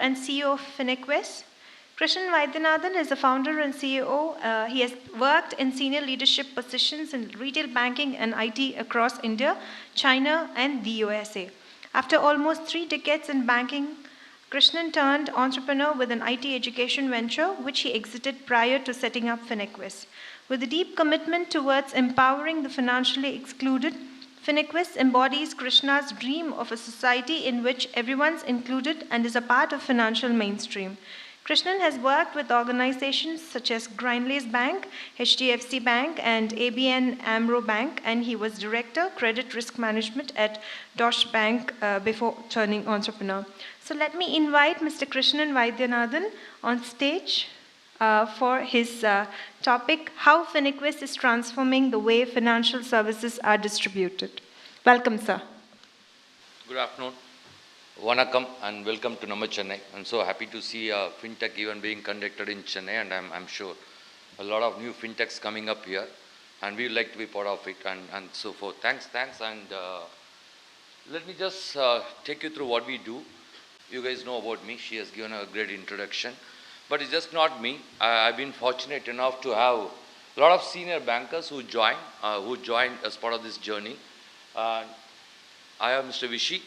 and CEO of Finequs. Krishnan Vaidyanathan is the founder and CEO. He has worked in senior leadership positions in retail banking and IT across India, China, and the USA. After almost 3 decades in banking, Krishnan turned entrepreneur with an IT education venture, which he exited prior to setting up Finequs. With a deep commitment towards empowering the financially excluded, Finequs embodies Krishna's dream of a society in which everyone's included and is a part of financial mainstream. Krishnan has worked with organizations such as Grindlays Bank, HDFC Bank, and ABN AMRO Bank, and he was Director, Credit Risk Management at Deutsche Bank before turning entrepreneur. So let me invite Mr. Krishnan Vaidyanathan on stage for his topic, How Finequs is Transforming the Way Financial Services Are Distributed. Welcome, sir. Good afternoon. Vanakkam and welcome to Namma Chennai. I'm so happy to see a Fintech event being conducted in Chennai, and I'm sure a lot of new Fintechs coming up here, and we would like to be part of it and so forth. Thanks, and let me just take you through what we do. You guys know about me. She has given a great introduction. But it's just not me. I've been fortunate enough to have a lot of senior bankers who joined as part of this journey. I have Mr. Vishy,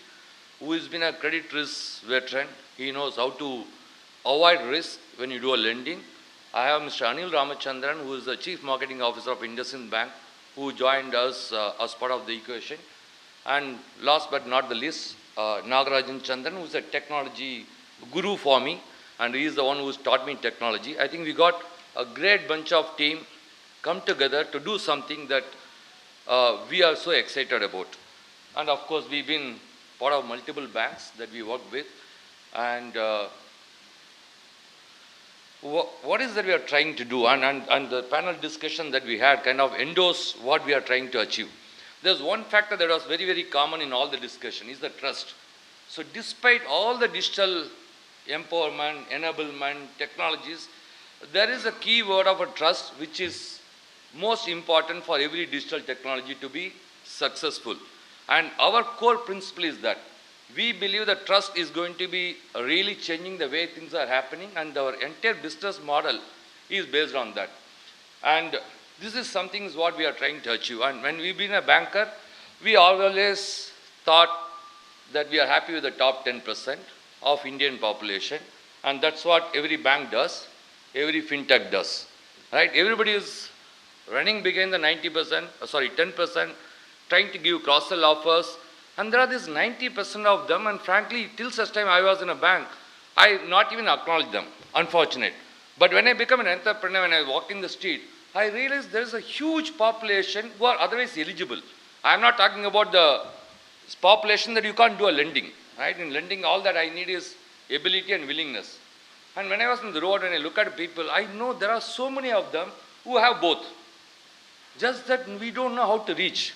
who has been a credit risk veteran. He knows how to avoid risk when you do a lending. I have Mr. Anil Ramachandran, who is the Chief Marketing Officer of IndusInd Bank, who joined us as part of the equation. And last but not the least, Nagarajan Chandran, who is a technology guru for me, and he is the one who's taught me technology. I think we got a great bunch of team come together to do something that we are so excited about. And of course, we've been part of multiple banks that we work with. And what is that we are trying to do? And the panel discussion that we had kind of endorsed what we are trying to achieve. There's one factor that was very, very common in all the discussion is the trust. So despite all the digital empowerment, enablement, technologies, there is a key word of a trust which is most important for every digital technology to be successful. And our core principle is that we believe that trust is going to be really changing the way things are happening, and our entire business model is based on that. And this is something is what we are trying to achieve. And when we've been a banker, we always thought that we are happy with the top 10% of Indian population, and that's what every bank does, every fintech does, right? Everybody is running behind the 10%, trying to give cross-sell offers, and there are these 90% of them, and frankly, till such time I was in a bank, I not even acknowledge them, unfortunate. But when I become an entrepreneur, when I walk in the street, I realize there is a huge population who are otherwise eligible. I am not talking about the population that you can't do a lending. Right? In lending, all that I need is ability and willingness. And when I was on the road and I look at people, I know there are so many of them who have both. Just that we don't know how to reach.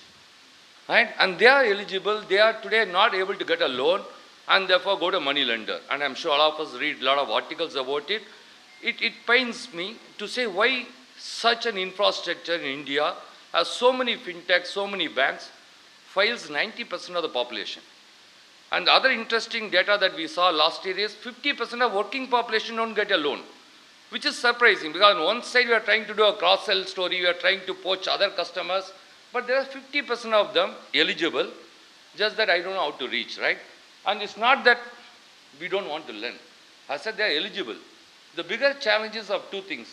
Right? And they are eligible. They are today not able to get a loan and therefore go to money lender. And I'm sure all of us read a lot of articles about it. It pains me to say why such an infrastructure in India has so many fintechs, so many banks, fails 90% of the population. And the other interesting data that we saw last year is 50% of working population don't get a loan, which is surprising because on one side we are trying to do a cross-sell story, we are trying to poach other customers, but there are 50% of them eligible, just that I don't know how to reach, right? And it's not that we don't want to lend. I said they are eligible. The bigger challenges of two things.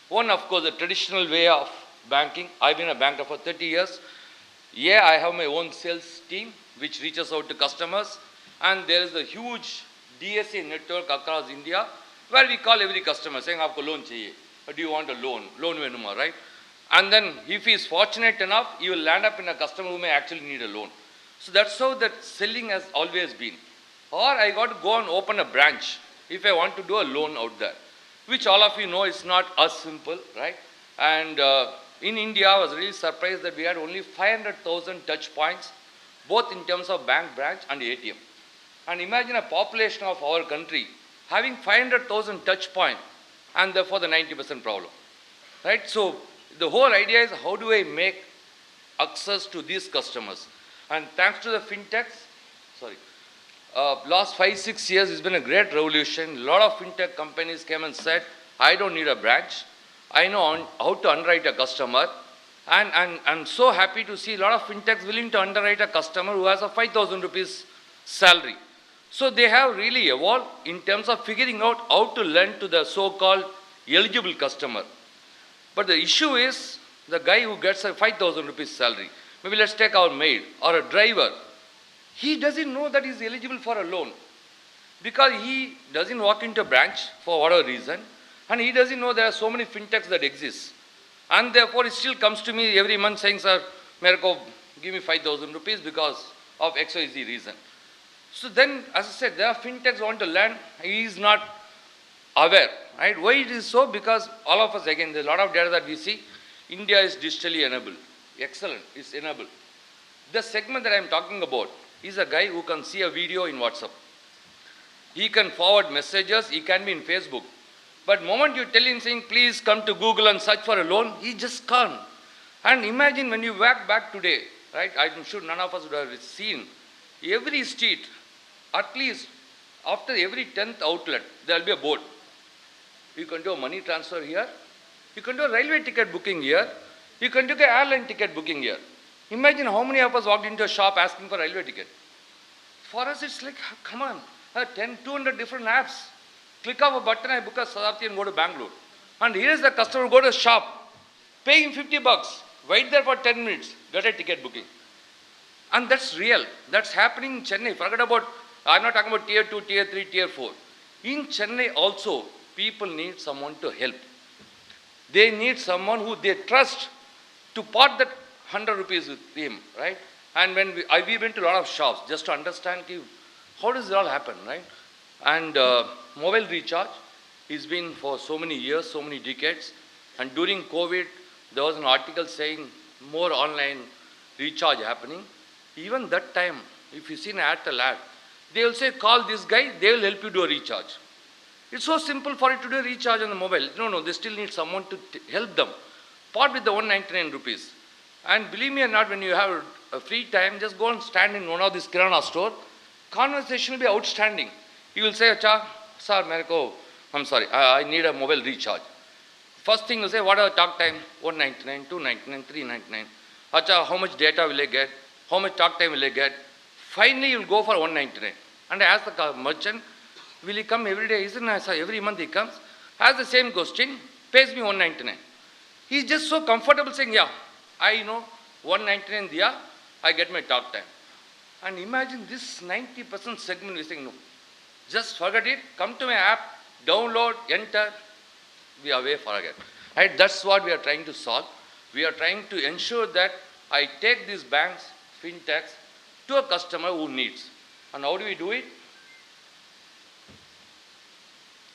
One, of course, the traditional way of banking. I've been a banker for 30 years. Yeah, I have my own sales team which reaches out to customers, and there is a huge DSA network across India where we call every customer saying, "Aapko loan chahiye. Do you want a loan? Loan venuma," right? And then if he is fortunate enough, he will land up in a customer who may actually need a loan. So that's how that selling has always been. Or I got to go and open a branch if I want to do a loan out there, which all of you know is not as simple, right? And in India, I was really surprised that we had only 500,000 touch points, both in terms of bank branch and ATM. And imagine a population of our country having 500,000 touch points, and therefore the 90% problem, right? So the whole idea is how do I make access to these customers? And thanks to the fintechs, Last 5, 6 years, it's been a great revolution. A lot of fintech companies came and said, I don't need a branch. I know how to underwrite a customer. And I'm so happy to see a lot of fintechs willing to underwrite a customer who has a 5,000 rupees salary. So they have really evolved in terms of figuring out how to lend to the so-called eligible customer. But the issue is the guy who gets a 5,000 rupees salary. Maybe let's take our maid or a driver. He doesn't know that he's eligible for a loan because he doesn't walk into a branch for whatever reason, and he doesn't know there are so many fintechs that exist. And therefore, it still comes to me every month saying, sir, Merko, give me 5,000 rupees because of XYZ reason. So then, as I said, there are fintechs who want to lend. He is not aware, right? Why it is so? Because all of us, again, there's a lot of data that we see. India is digitally enabled. Excellent, it's enabled. The segment that I'm talking about is a guy who can see a video in WhatsApp. He can forward messages, he can be in Facebook. But the moment you tell him saying, please come to Google and search for a loan, he just can't. And imagine when you walk back today, right? I'm sure none of us would have seen every street, at least after every 10th outlet, there will be a board. You can do a money transfer here. You can do a railway ticket booking here. You can do an airline ticket booking here. Imagine how many of us walked into a shop asking for a railway ticket. For us, it's like, come on, 200 different apps. Click of a button, I book a Sadapti and go to Bangalore. And here is the customer, go to a shop, pay him 50 bucks, wait there for 10 minutes, get a ticket booking. And that's real. That's happening in Chennai. Forget about, I'm not talking about tier 2, tier 3, tier 4. In Chennai also, people need someone to help. They need someone who they trust to part that 100 rupees with him, right? And when we went to a lot of shops just to understand how does it all happen, right? And mobile recharge has been for so many years, so many decades. And during COVID, there was an article saying more online recharge happening. Even that time, if you see an Airtel ad, they will say, call this guy, they will help you do a recharge. It's so simple for you to do a recharge on the mobile. No, they still need someone to help them. Part with the 199 rupees. And believe me or not, when you have a free time, just go and stand in one of these Kirana store. Conversation will be outstanding. You will say, Acha, sir, Merko, I'm sorry, I need a mobile recharge. First thing you say, what are the talk time? 199, 299, 399. Acha, how much data will I get? How much talk time will I get? Finally, you will go for 199. And I ask the merchant, will he come every day? Isn't it? Every month he comes. Has the same question, pays me 199. He's just so comfortable saying, yeah, I know 199 diya, I get my talk time. And imagine this 90% segment is saying, no, just forget it, come to my app, download, enter, we are way far ahead. Right? That's what we are trying to solve. We are trying to ensure that I take these banks, fintechs, to a customer who needs. And how do we do it?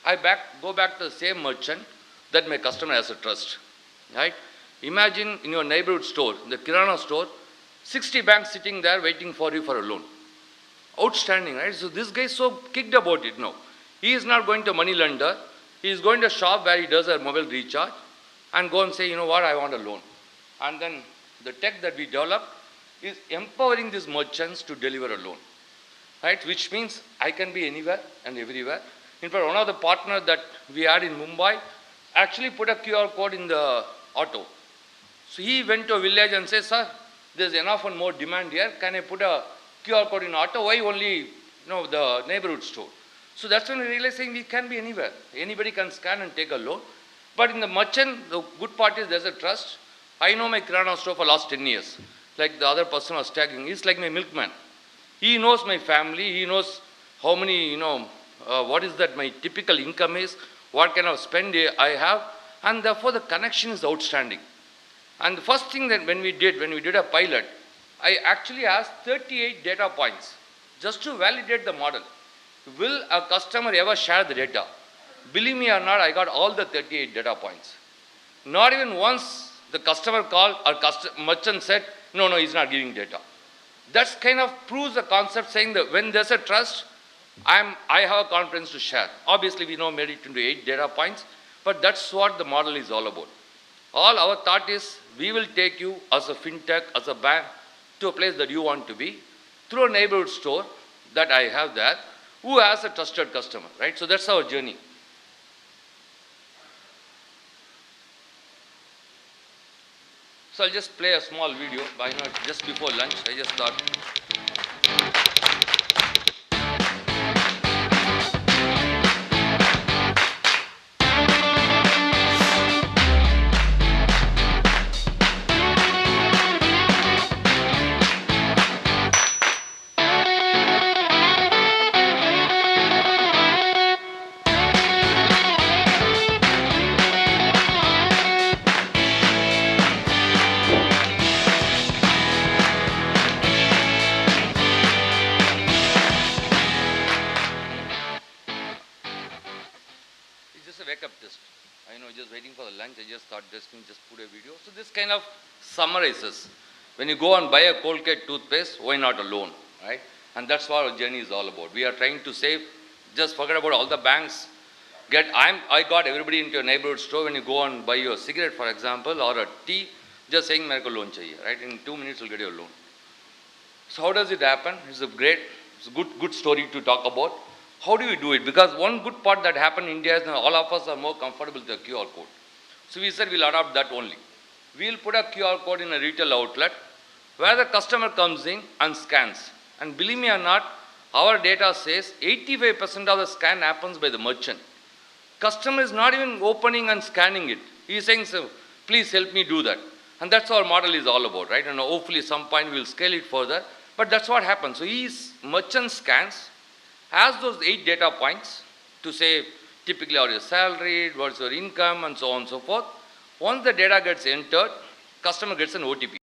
I go back to the same merchant that my customer has a trust. Right? Imagine in your neighborhood store, the Kirana store, 60 banks sitting there waiting for you for a loan. Outstanding, right? So this guy is so kicked about it now. He is not going to money lender. He is going to a shop where he does a mobile recharge and go and say, you know what, I want a loan. And then the tech that we developed is empowering these merchants to deliver a loan. Right? Which means I can be anywhere and everywhere. In fact, one of the partners that we had in Mumbai actually put a QR code in the auto. So he went to a village and said, sir, there's enough and more demand here. Can I put a QR code in auto? Why only the neighborhood store? So that's when we realized saying we can be anywhere. Anybody can scan and take a loan. But in the merchant, the good part is there's a trust. I know my Kirana store for the last 10 years. Like the other person was tagging. He's like my milkman. He knows my family. He knows how many, what is that my typical income is, what kind of spend I have. And therefore the connection is outstanding. And the first thing that when we did a pilot, I actually asked 38 data points just to validate the model. Will a customer ever share the data? Believe me or not, I got all the 38 data points. Not even once the customer called or merchant said, no, he's not giving data. That kind of proves the concept saying that when there's a trust, I have a confidence to share. Obviously, we now made it into 8 data points, but that's what the model is all about. All our thought is, we will take you as a fintech, as a bank, to a place that you want to be, through a neighborhood store, that I have there, who has a trusted customer, right? So that's our journey. So I'll just play a small video. I know it's just before lunch. I just thought. It's just a wake-up test. I know, just waiting for the lunch. I just thought just put a video. So this kind of summarizes. When you go and buy a Colgate toothpaste, why not a loan, right? And that's what our journey is all about. We are trying to save. Just forget about all the banks. I got everybody into a neighborhood store. When you go and buy your cigarette, for example, or a tea, just saying, "Mereko loan chahiye," right? In 2 minutes, you'll get your loan. So how does it happen? It's a good story to talk about. How do we do it? Because one good part that happened in India is that all of us are more comfortable with the QR code. So we said we'll adopt that only. We'll put a QR code in a retail outlet where the customer comes in and scans. And believe me or not, our data says 85% of the scan happens by the merchant. Customer is not even opening and scanning it. He is saying, "So please help me do that." And that's what our model is all about, right? And hopefully some point we'll scale it further. But that's what happens. So merchant scans, has those 8 data points to say typically are you salaried, what's your income, and so on and so forth. Once the data gets entered, customer gets an OTP.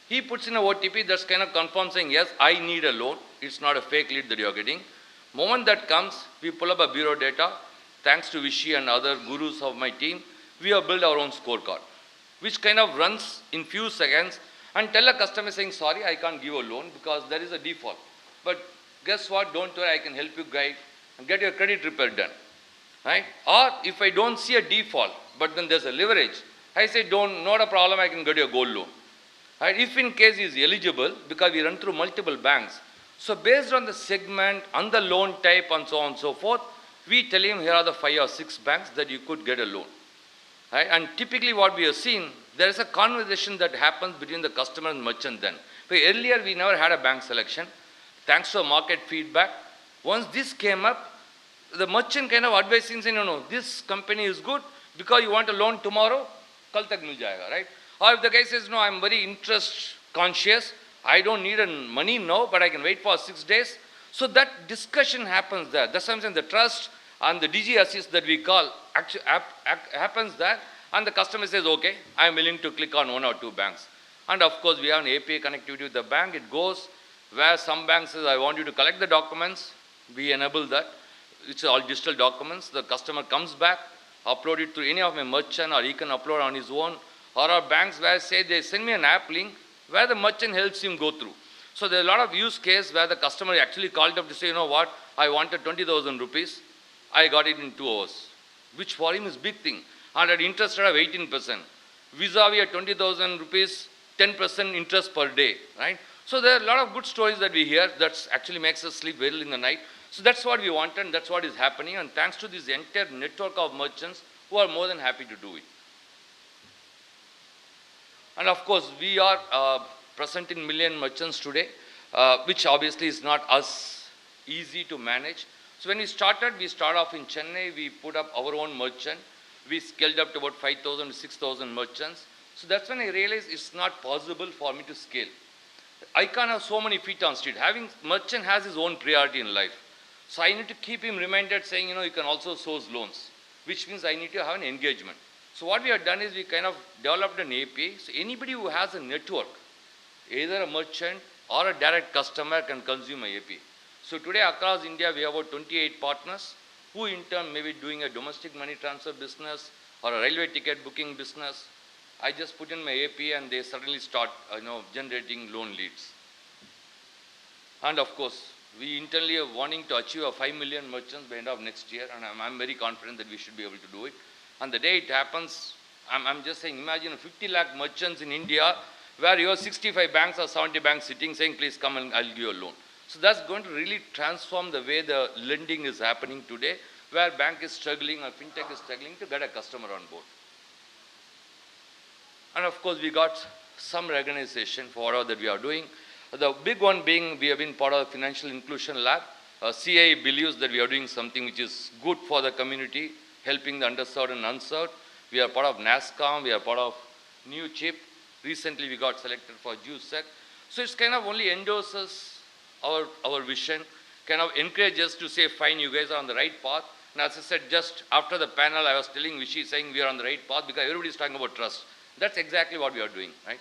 He puts in a OTP that's kind of confirms saying, "Yes, I need a loan." It's not a fake lead that you're getting. Moment that comes, we pull up a bureau data. Thanks to Vishy and other gurus of my team, we have built our own scorecard, which kind of runs in few seconds and tell a customer saying, "Sorry, I can't give a loan because there is a default. But guess what? Don't worry, I can help you guide and get your credit repair done." Right? Or if I don't see a default, but then there's a leverage, I say, not a problem, I can get you a gold loan. Right? If in case he is eligible, because we run through multiple banks, so based on the segment, on the loan type, and so on and so forth, we tell him here are the 5 or 6 banks that you could get a loan. Right? And typically what we have seen, there is a conversation that happens between the customer and merchant then. But earlier we never had a bank selection. Thanks to market feedback, once this came up, the merchant kind of advising saying, "No, this company is good because you want a loan tomorrow, kal tak mil jayega," right? Or if the guy says, "No, I'm very interest conscious, I don't need money now, but I can wait for 6 days." So that discussion happens there. That's something the trust and the DG assist that we call actually happens there, and the customer says, "Okay, I'm willing to click on 1 or 2 banks." And of course, we have an API connectivity with the bank. It goes where some bank says, "I want you to collect the documents." We enable that. It's all digital documents. The customer comes back, upload it to any of my merchant, or he can upload on his own. Or our banks where say they send me an app link where the merchant helps him go through. So there's a lot of use case where the customer actually called up to say, "You know what, I wanted 20,000 rupees. I got it in 2 hours." Which for him is big thing. And at interest rate of 18%. Vis-a-vis at 20,000 rupees, 10% interest per day, right? So there are a lot of good stories that we hear that actually makes us sleep well in the night. So that's what we want, and that's what is happening. And thanks to this entire network of merchants who are more than happy to do it. And of course, we are present in million merchants today, which obviously is not as easy to manage. So when we started off in Chennai, we put up our own merchant. We scaled up to about 5,000 to 6,000 merchants. So that's when I realized it's not possible for me to scale. I can't have so many feet on street. Having merchant has his own priority in life. So I need to keep him reminded saying, you can also source loans, which means I need to have an engagement. So what we have done is we kind of developed an API. So anybody who has a network, either a merchant or a direct customer, can consume my API. So today across India, we have about 28 partners who in turn may be doing a domestic money transfer business or a railway ticket booking business. I just put in my API and they suddenly start generating loan leads. And of course, we internally are wanting to achieve a 5 million merchants by end of next year, and I'm very confident that we should be able to do it. And the day it happens, I'm just saying, imagine 50 lakh merchants in India where you have 65 banks or 70 banks sitting saying, "Please come and I'll give you a loan." So that's going to really transform the way the lending is happening today, where bank is struggling or fintech is struggling to get a customer on board. And of course, we got some recognition for whatever that we are doing. The big one being we have been part of the Financial Inclusion Lab. CI believes that we are doing something which is good for the community, helping the underserved and unserved. We are part of NASCOM, we are part of New Chip. Recently, we got selected for JUSEC. So it's kind of only endorses our vision, kind of encourages us to say, fine, you guys are on the right path. And as I said, just after the panel, I was telling Vishy, saying we are on the right path because everybody is talking about trust. That's exactly what we are doing, right?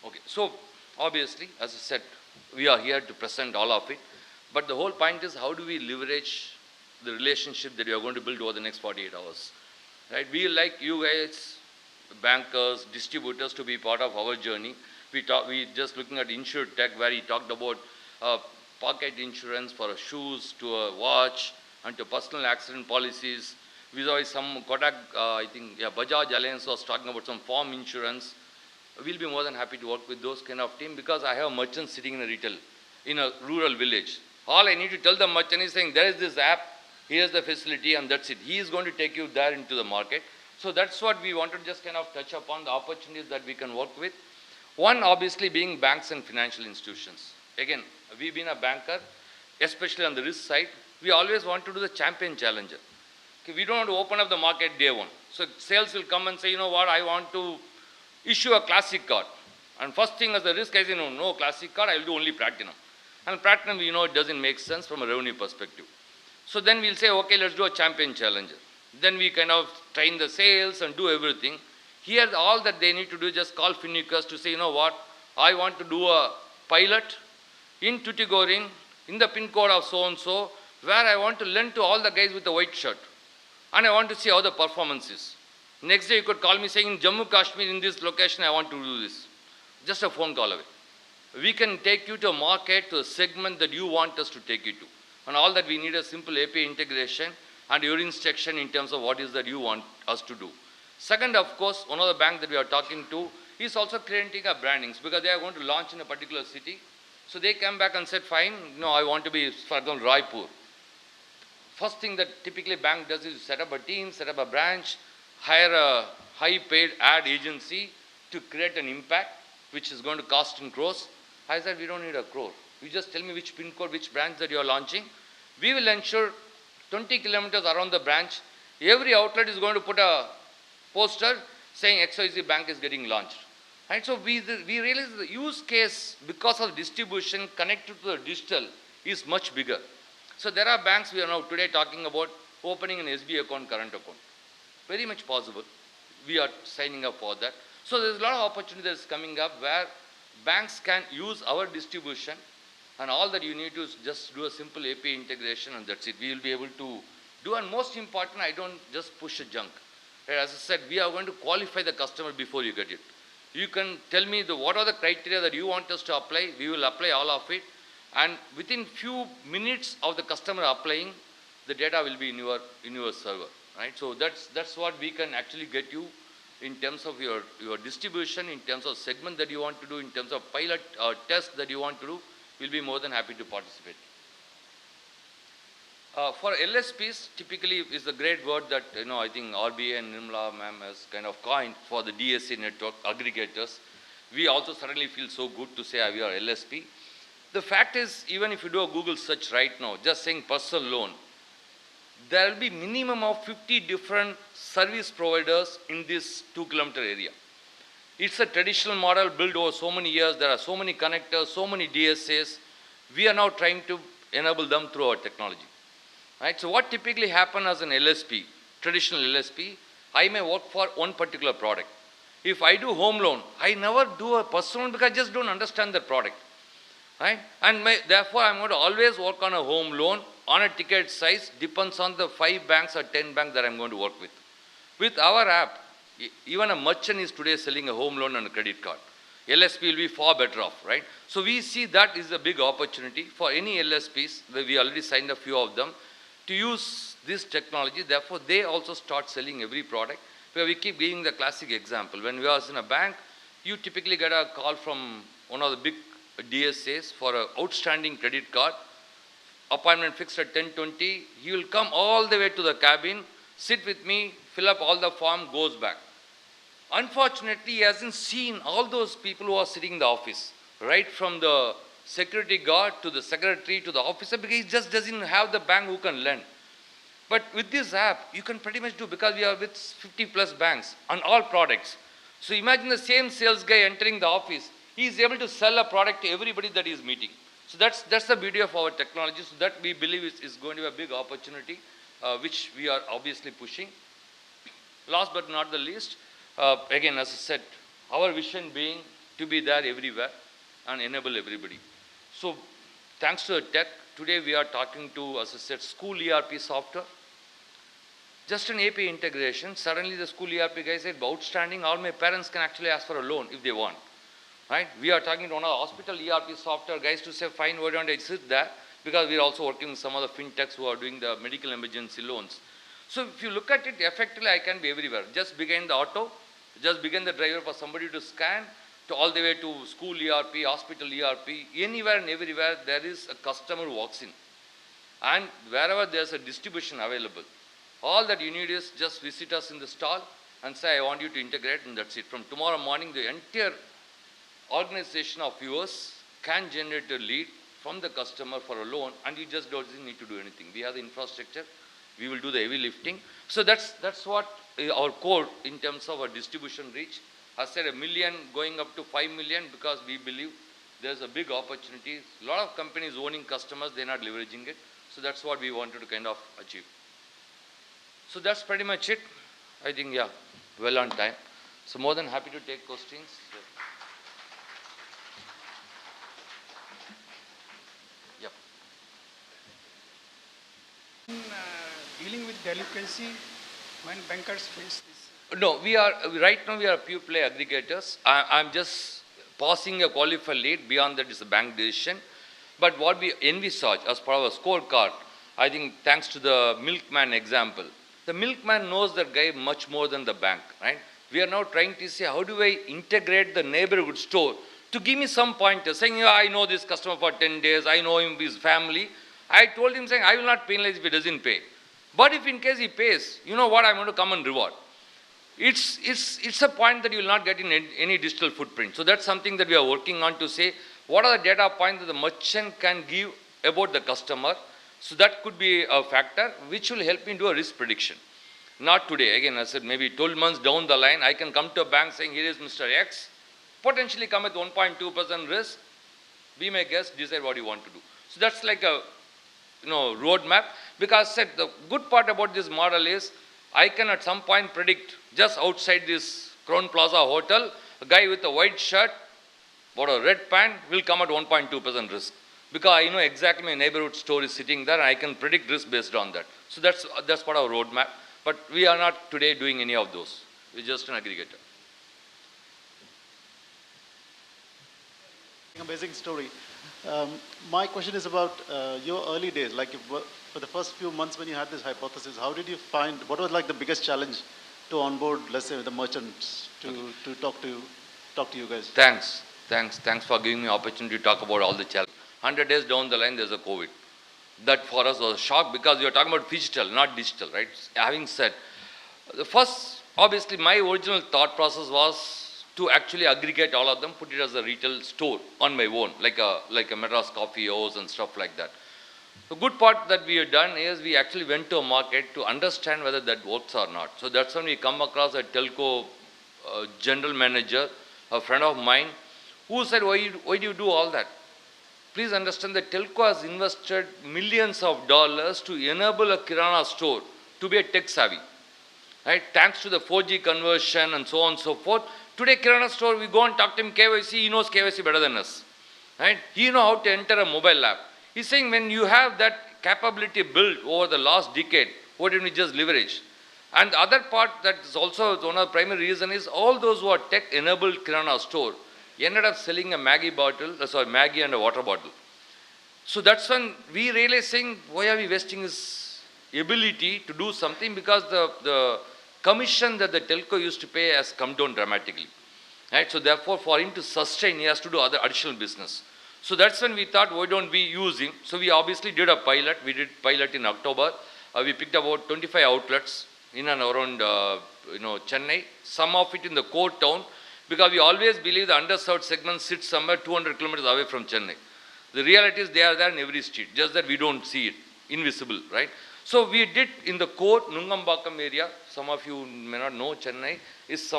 Okay, so obviously, as I said, we are here to present all of it. But the whole point is, how do we leverage the relationship that we are going to build over the next 48 hours? Right? We like you guys, bankers, distributors, to be part of our journey. We just looking at InsurTech, where he talked about pocket insurance for shoes to a watch and to personal accident policies. We saw some Kotak, I think, yeah, Bajaj Alliance was talking about some farm insurance. We'll be more than happy to work with those kind of team, because I have merchants sitting in a retail, in a rural village. All I need to tell the merchant is saying, there is this app, here's the facility, and that's it. He is going to take you there into the market. So that's what we want to just kind of touch upon, the opportunities that we can work with. One, obviously, being banks and financial institutions. Again, we've been a banker, especially on the risk side. We always want to do the champion challenger. Okay, we don't want to open up the market day one. So sales will come and say, you know what, I want to issue a classic card. And first thing as the risk, I say, no classic card, I will do only platinum. And platinum, we know it doesn't make sense from a revenue perspective. So then we'll say, okay, let's do a champion challenger. Then we kind of train the sales and do everything. Here, all that they need to do is just call Finequs to say, you know what, I want to do a pilot in Tuticorin, in the pin code of so-and-so, where I want to lend to all the guys with the white shirt. And I want to see how the performance is. Next day, you could call me saying, in Jammu Kashmir, in this location, I want to do this. Just a phone call away. We can take you to a market, to a segment that you want us to take you to. And all that we need is simple API integration and your instruction in terms of what is that you want us to do. Second, of course, one of the banks that we are talking to is also creating a brandings, because they are going to launch in a particular city. So they come back and said, fine, no, I want to be, for example, Raipur. First thing that typically bank does is set up a team, set up a branch, hire a high-paid ad agency to create an impact, which is going to cost in crores. I said, we don't need a crore. You just tell me which pin code, which branch that you are launching. We will ensure 20 kilometers around the branch, every outlet is going to put a poster saying XYZ bank is getting launched. Right? So we realize the use case, because of distribution connected to the digital, is much bigger. So there are banks we are now today talking about opening an SB account, current account. Very much possible. We are signing up for that. So there's a lot of opportunity that's coming up where banks can use our distribution, and all that you need to just do a simple API integration, and that's it. We will be able to do, and most important, I don't just push a junk. Right? As I said, we are going to qualify the customer before you get it. You can tell me what are the criteria that you want us to apply. We will apply all of it. And within few minutes of the customer applying, the data will be in your server. Right? So that's what we can actually get you in terms of your distribution, in terms of segment that you want to do, in terms of pilot or test that you want to do. We'll be more than happy to participate. For LSPs, typically is a great word that I think RBA and Nirmala ma'am has kind of coined for the DSA network aggregators. We also suddenly feel so good to say we are LSP. The fact is, even if you do a Google search right now, just saying personal loan, there will be minimum of 50 different service providers in this 2-kilometer area. It's a traditional model built over so many years. There are so many connectors, so many DSAs. We are now trying to enable them through our technology. Right? So what typically happens as an LSP, traditional LSP, I may work for one particular product. If I do home loan, I never do a personal loan because I just don't understand the product. Right? And therefore, I'm going to always work on a home loan on a ticket size, depends on the 5 banks or 10 banks that I'm going to work with. With our app, even a merchant is today selling a home loan and a credit card. LSP will be far better off, right? So we see that is a big opportunity for any LSPs, we already signed a few of them, to use this technology. Therefore, they also start selling every product. Where we keep giving the classic example. When we was in a bank, you typically get a call from one of the big DSAs for an outstanding credit card, appointment fixed at 10:20, he will come all the way to the cabin, sit with me, fill up all the form, goes back. Unfortunately, he hasn't seen all those people who are sitting in the office, right from the security guard to the secretary to the officer, because he just doesn't have the bank who can lend. But with this app, you can pretty much do, because we are with 50 plus banks on all products. So imagine the same sales guy entering the office, he is able to sell a product to everybody that he is meeting. So that's the beauty of our technology. So that we believe is going to be a big opportunity, which we are obviously pushing. Last but not the least, again, as I said, our vision being to be there everywhere and enable everybody. So thanks to the tech, today we are talking to, as I said, school ERP software. Just an API integration, suddenly the school ERP guy said, outstanding, all my parents can actually ask for a loan if they want. Right? We are talking to one of the hospital ERP software guys to say, fine, why don't I sit there? Because we are also working with some of the fintechs who are doing the medical emergency loans. So if you look at it, effectively I can be everywhere. Just behind the auto, just behind the driver for somebody to scan, to all the way to school ERP, hospital ERP, anywhere and everywhere there is a customer who walks in. And wherever there's a distribution available, all that you need is just visit us in the stall and say, I want you to integrate, and that's it. From tomorrow morning, the entire organization of yours can generate a lead from the customer for a loan, and you just don't need to do anything. We have the infrastructure, we will do the heavy lifting. So that's what our core in terms of our distribution reach. I said 1 million going up to 5 million, because we believe there's a big opportunity. A lot of companies owning customers, they're not leveraging it. So that's what we wanted to kind of achieve. So that's pretty much it. I think, yeah, well on time. So more than happy to take questions. Yep. Dealing with delinquency when bankers face this? No, right now we are pure play aggregators. I'm just passing a qualified lead. Beyond that is a bank decision. But what we envisage as part of our scorecard, I think thanks to the milkman example, the milkman knows that guy much more than the bank, right? We are now trying to say, how do I integrate the neighborhood store to give me some pointers, saying, yeah, I know this customer for 10 days, I know him, his family. I told him, saying, I will not penalize if he doesn't pay. But if in case he pays, you know what, I'm going to come and reward. It's a point that you will not get in any digital footprint. So that's something that we are working on to say, what are the data points that the merchant can give about the customer? So that could be a factor which will help me do a risk prediction. Not today. Again, I said maybe 12 months down the line, I can come to a bank saying, here is Mr. X, potentially come with 1.2% risk. Be my guest, decide what you want to do. So that's like a roadmap. Because I said the good part about this model is I can at some point predict just outside this Crown Plaza hotel, a guy with a white shirt or a red pant will come at 1.2% risk. Because I know exactly my neighborhood store is sitting there and I can predict risk based on that. So that's part of our roadmap. But we are not today doing any of those. We're just an aggregator. Amazing story. My question is about your early days. Like for the first few months when you had this hypothesis, how did you find, what was like the biggest challenge to onboard, let's say, the merchants to talk to you guys? Thanks for giving me opportunity to talk about all the challenges. 100 days down the line, there's a COVID. That for us was a shock, because we are talking about phygital, not digital, right? Having said, the first, obviously, my original thought process was to actually aggregate all of them, put it as a retail store on my own, like a Madras Coffee House and stuff like that. The good part that we have done is we actually went to a market to understand whether that works or not. So that's when we come across a telco general manager, a friend of mine, who said, why do you do all that? Please understand that telco has invested millions of dollars to enable a Kirana store to be a tech savvy. Right? Thanks to the 4G conversion and so on and so forth. Today, Kirana store, we go and talk to him KYC, he knows KYC better than us. Right? He knows how to enter a mobile app. He's saying when you have that capability built over the last decade, why didn't we just leverage? And the other part that is also one of the primary reasons is all those who are tech-enabled Kirana store ended up selling a Maggie and a water bottle. So that's when we realized saying, why are we wasting his ability to do something? Because the commission that the telco used to pay has come down dramatically. Right? So therefore, for him to sustain, he has to do other additional business. So that's when we thought, why don't we use him? So we obviously did a pilot. We did pilot in October. We picked about 25 outlets in and around Chennai, some of it in the core town, because we always believe the underserved segment sits somewhere 200 kilometers away from Chennai. The reality is they are there in every street, just that we don't see it, invisible, right? So we did in the core Nungambakam area. Some of you may not know Chennai is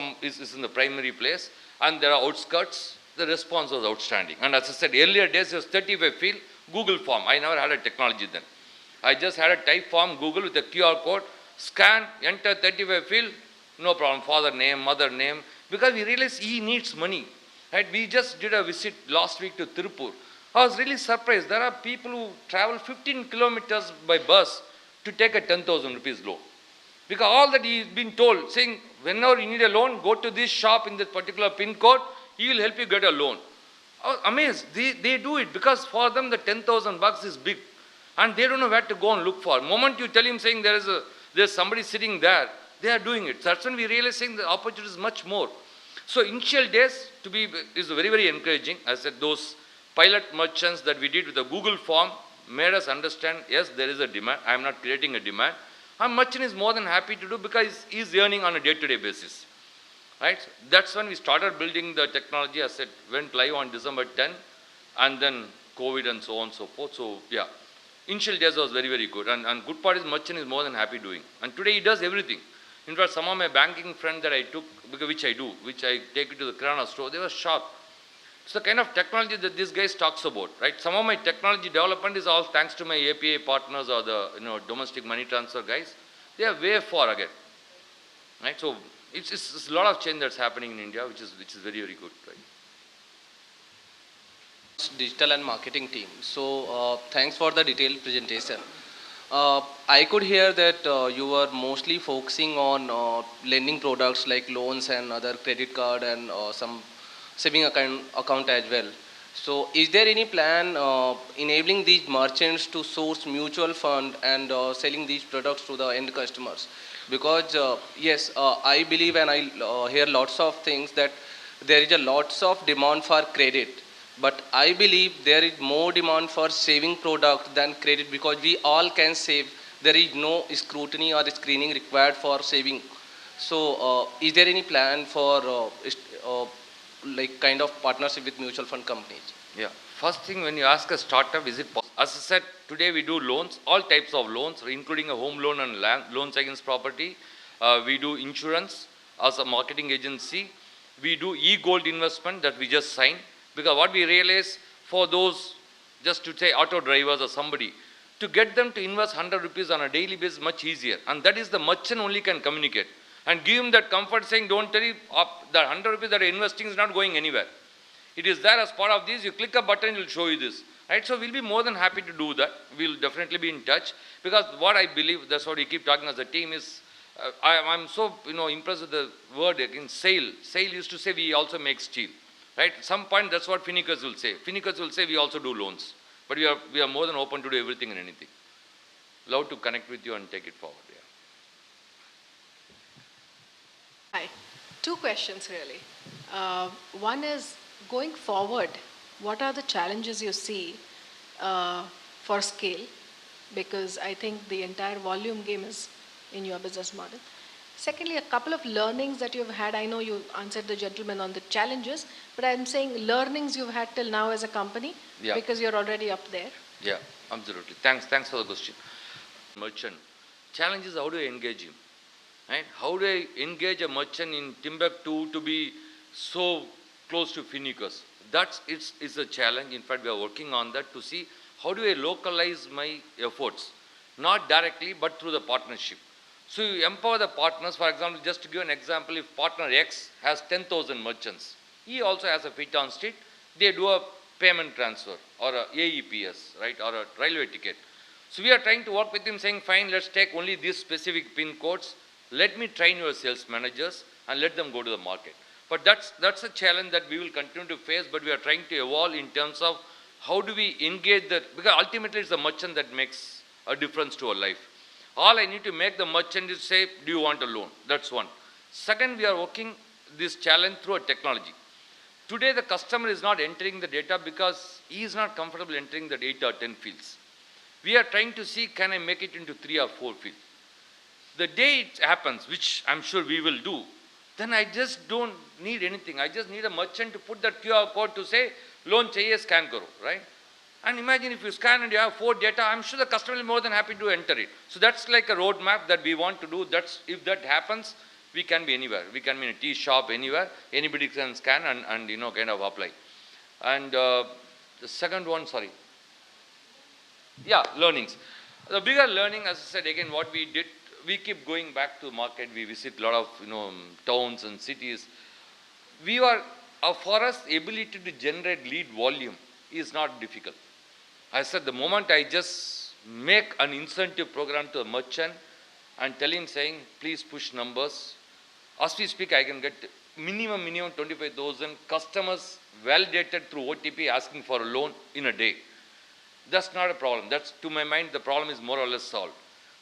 in the primary place, and there are outskirts. The response was outstanding. And as I said, earlier days it was 35 field, Google form. I never had a technology then. I just had a type form, Google with a QR code, scan, enter 35 field, no problem, father name, mother name, because we realized he needs money. Right? We just did a visit last week to Tirupur. I was really surprised. There are people who travel 15 kilometers by bus to take a 10,000 rupees loan. Because all that he's been told, saying, whenever you need a loan, go to this shop in this particular pin code, he will help you get a loan. I was amazed. They do it because for them the 10,000 bucks is big. And they don't know where to go and look for. The moment you tell him saying there's somebody sitting there, they are doing it. That's when we realize saying the opportunity is much more. So initial days is very, very encouraging. I said those pilot merchants that we did with the Google form made us understand, yes, there is a demand. I am not creating a demand. And merchant is more than happy to do because he is earning on a day-to-day basis. Right? That's when we started building the technology. I said, went live on December 10, and then COVID and so on and so forth. So, yeah, initial days was very, very good. And good part is merchant is more than happy doing. And today he does everything. In fact, some of my banking friends that I took, which I take it to the Kirana store, they were shocked. It's the kind of technology that this guy talks about, right? Some of my technology development is all thanks to my API partners or the domestic money transfer guys. They are way far ahead, right? So it's a lot of change that's happening in India, which is very, very good, right? Digital and marketing team. So thanks for the detailed presentation. I could hear that you were mostly focusing on lending products like loans and other credit card and some saving account as well. So is there any plan enabling these merchants to source mutual fund and selling these products to the end customers? Because yes, I believe and I hear lots of things that there is a lots of demand for credit. But I believe there is more demand for saving product than credit because we all can save. There is no scrutiny or screening required for saving. So is there any plan for like kind of partnership with mutual fund companies? Yeah. First thing when you ask a startup, is it possible? As I said, today we do loans, all types of loans, including a home loan and loans against property. We do insurance as a marketing agency. We do e-gold investment that we just signed. Because what we realize for those, just to say auto drivers or somebody, to get them to invest 100 rupees on a daily basis is much easier. And that is the merchant only can communicate. And give him that comfort saying, don't worry, that 100 rupees that you're investing is not going anywhere. It is there as part of this. You click a button, it will show you this. Right? So we'll be more than happy to do that. We'll definitely be in touch. Because what I believe, that's what we keep talking as a team is, I'm so impressed with the word again, sale. Sale used to say we also make steel. Right? At some point, that's what Finequs will say. Finequs will say we also do loans. But we are more than open to do everything and anything. Love to connect with you and take it forward. Yeah. Hi. Two questions really. One is, going forward, what are the challenges you see for scale? Because I think the entire volume game is in your business model. Secondly, a couple of learnings that you've had. I know you answered the gentleman on the challenges, but I'm saying learnings you've had till now as a company, because you're already up there. Yeah, absolutely. Thanks for the question. Merchant. Challenge is how do I engage him? Right? How do I engage a merchant in Timbuktu to be so close to Finequs? It's a challenge. In fact, we are working on that to see how do I localize my efforts, not directly, but through the partnership. So you empower the partners. For example, just to give an example, if partner X has 10,000 merchants, he also has a feet on street. They do a payment transfer or a AEPS, right, or a railway ticket. So we are trying to work with him saying, fine, let's take only these specific pin codes. Let me train your sales managers and let them go to the market. But that's a challenge that we will continue to face, but we are trying to evolve in terms of how do we engage that, because ultimately it's the merchant that makes a difference to our life. All I need to make the merchant is say, do you want a loan? That's one. Second, we are working this challenge through a technology. Today the customer is not entering the data because he is not comfortable entering the 8 or 10 fields. We are trying to see, can I make it into 3 or 4 fields? The day it happens, which I'm sure we will do, then I just don't need anything. I just need a merchant to put that QR code to say, loan chahiye, scan karo, right? And imagine if you scan and you have 4 data, I'm sure the customer will be more than happy to enter it. So that's like a roadmap that we want to do. That's, if that happens, we can be anywhere. We can be in a tea shop, anywhere. Anybody can scan and kind of apply. And the second one, sorry. Yeah, learnings. The bigger learning, as I said, again, what we did, we keep going back to market. We visit a lot of, towns and cities. For us, ability to generate lead volume is not difficult. I said, the moment I just make an incentive program to a merchant and tell him saying, please push numbers, as we speak, I can get minimum 25,000 customers validated through OTP asking for a loan in a day. That's not a problem. That's, to my mind, the problem is more or less solved.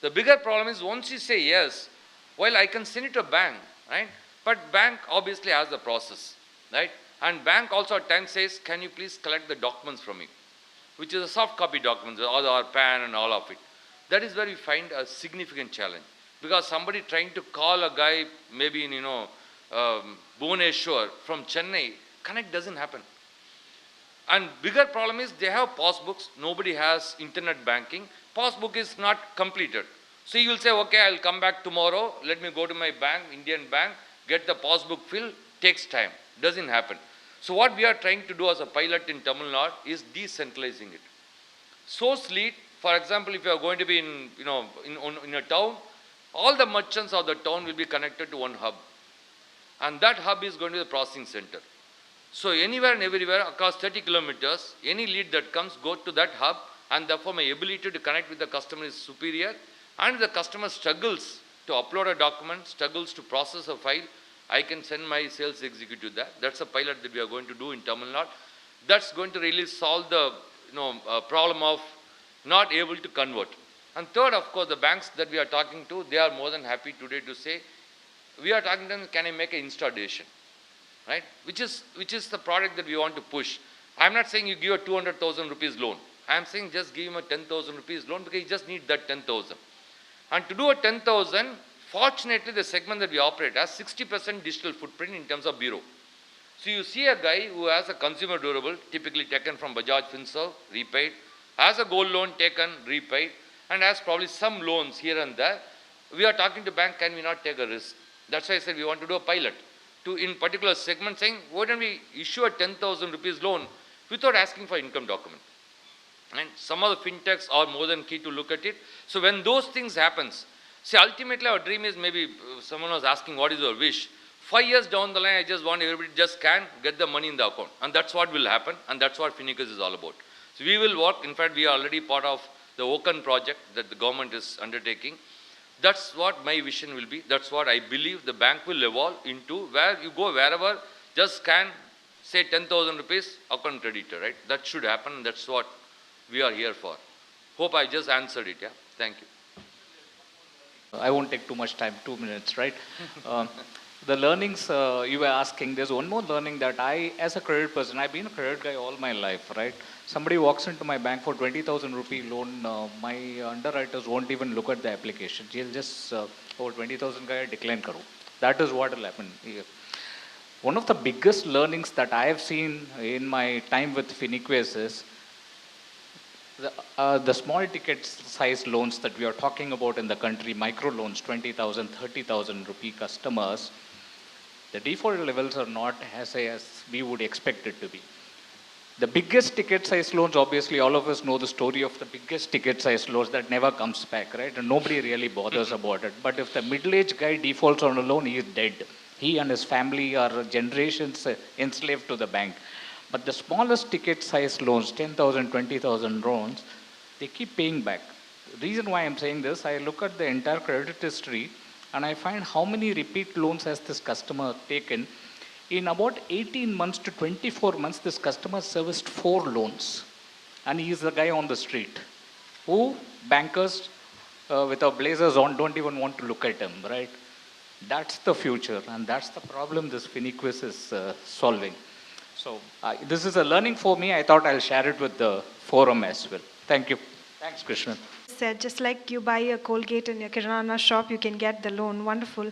The bigger problem is once you say yes, well, I can send it to a bank, right? But bank obviously has the process, right? And bank also at times says, can you please collect the documents from me? Which is a soft copy documents, all our PAN and all of it. That is where we find a significant challenge. Because somebody trying to call a guy maybe in, Bhubaneswar from Chennai, connect doesn't happen. And bigger problem is they have passbooks, nobody has internet banking, passbook is not completed. So you will say, okay, I'll come back tomorrow, let me go to my bank, Indian bank, get the passbook filled, takes time, doesn't happen. So what we are trying to do as a pilot in Tamil Nadu is decentralizing it. Source lead, for example, if you are going to be in a town, all the merchants of the town will be connected to one hub. And that hub is going to be the processing center. So anywhere and everywhere across 30 kilometers, any lead that comes, go to that hub, and therefore my ability to connect with the customer is superior. And the customer struggles to upload a document, struggles to process a file, I can send my sales executive there. That's a pilot that we are going to do in Tamil Nadu. That's going to really solve the problem of not able to convert. And third, of course, the banks that we are talking to, they are more than happy today to say, we are talking to them, can I make an installation? Right? Which is the product that we want to push. I'm not saying you give a 200,000 rupees loan. I'm saying just give him a 10,000 rupees loan because he just needs that 10,000. And to do a 10,000, fortunately the segment that we operate has 60% digital footprint in terms of bureau. So you see a guy who has a consumer durable, typically taken from Bajaj Finserv, repaid, has a gold loan taken, repaid, and has probably some loans here and there. We are talking to bank, can we not take a risk? That's why I said we want to do a pilot. In particular segment saying, why don't we issue a 10,000 rupees loan without asking for income document? And some of the fintechs are more than key to look at it. So when those things happens, see, ultimately our dream is, maybe someone was asking what is your wish. 5 years down the line, I just want everybody to just scan, get the money in the account. And that's what will happen. And that's what Finequs is all about. So we will work. In fact, we are already part of the Open project that the government is undertaking. That's what my vision will be. That's what I believe the bank will evolve into, where you go wherever, just scan, say 10,000 rupees, account creditor, right? That should happen. That's what we are here for. Hope I just answered it, yeah? Thank you. I won't take too much time, 2 minutes, right? The learnings you were asking, there's one more learning that I, as a credit person, I've been a credit guy all my life, right? Somebody walks into my bank for 20,000 rupee loan, my underwriters won't even look at the application. He'll just, 20,000 guy decline karo. That is what will happen here. One of the biggest learnings that I have seen in my time with Finequs is the small ticket size loans that we are talking about in the country, micro loans, 20,000, 30,000 rupee customers, the default levels are not as high as we would expect it to be. The biggest ticket size loans, obviously all of us know the story of the biggest ticket size loans that never comes back, right? And nobody really bothers about it. But if the middle-aged guy defaults on a loan, he is dead. He and his family are generations enslaved to the bank. But the smallest ticket size loans, 10,000, 20,000 loans, they keep paying back. The reason why I'm saying this, I look at the entire credit history and I find how many repeat loans has this customer taken. In about 18 months to 24 months, this customer serviced 4 loans. And he is the guy on the street who bankers with our blazers on don't even want to look at him, right? That's the future, and that's the problem this Finequs is solving. So this is a learning for me. I thought I'll share it with the forum as well. Thank you. Thanks, Krishnan. Said just like you buy a Colgate in your Kirana shop, you can get the loan. Wonderful.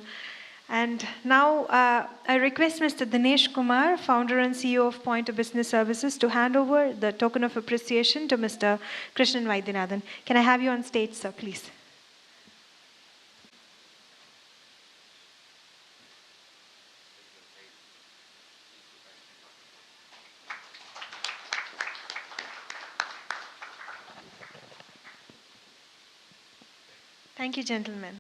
And now I request Mr. Dinesh Kumar, founder and CEO of Pointer Business Services, to hand over the token of appreciation to Mr. Krishnan Vaidyanathan. Can I have you on stage, sir, please? Thank you, gentlemen.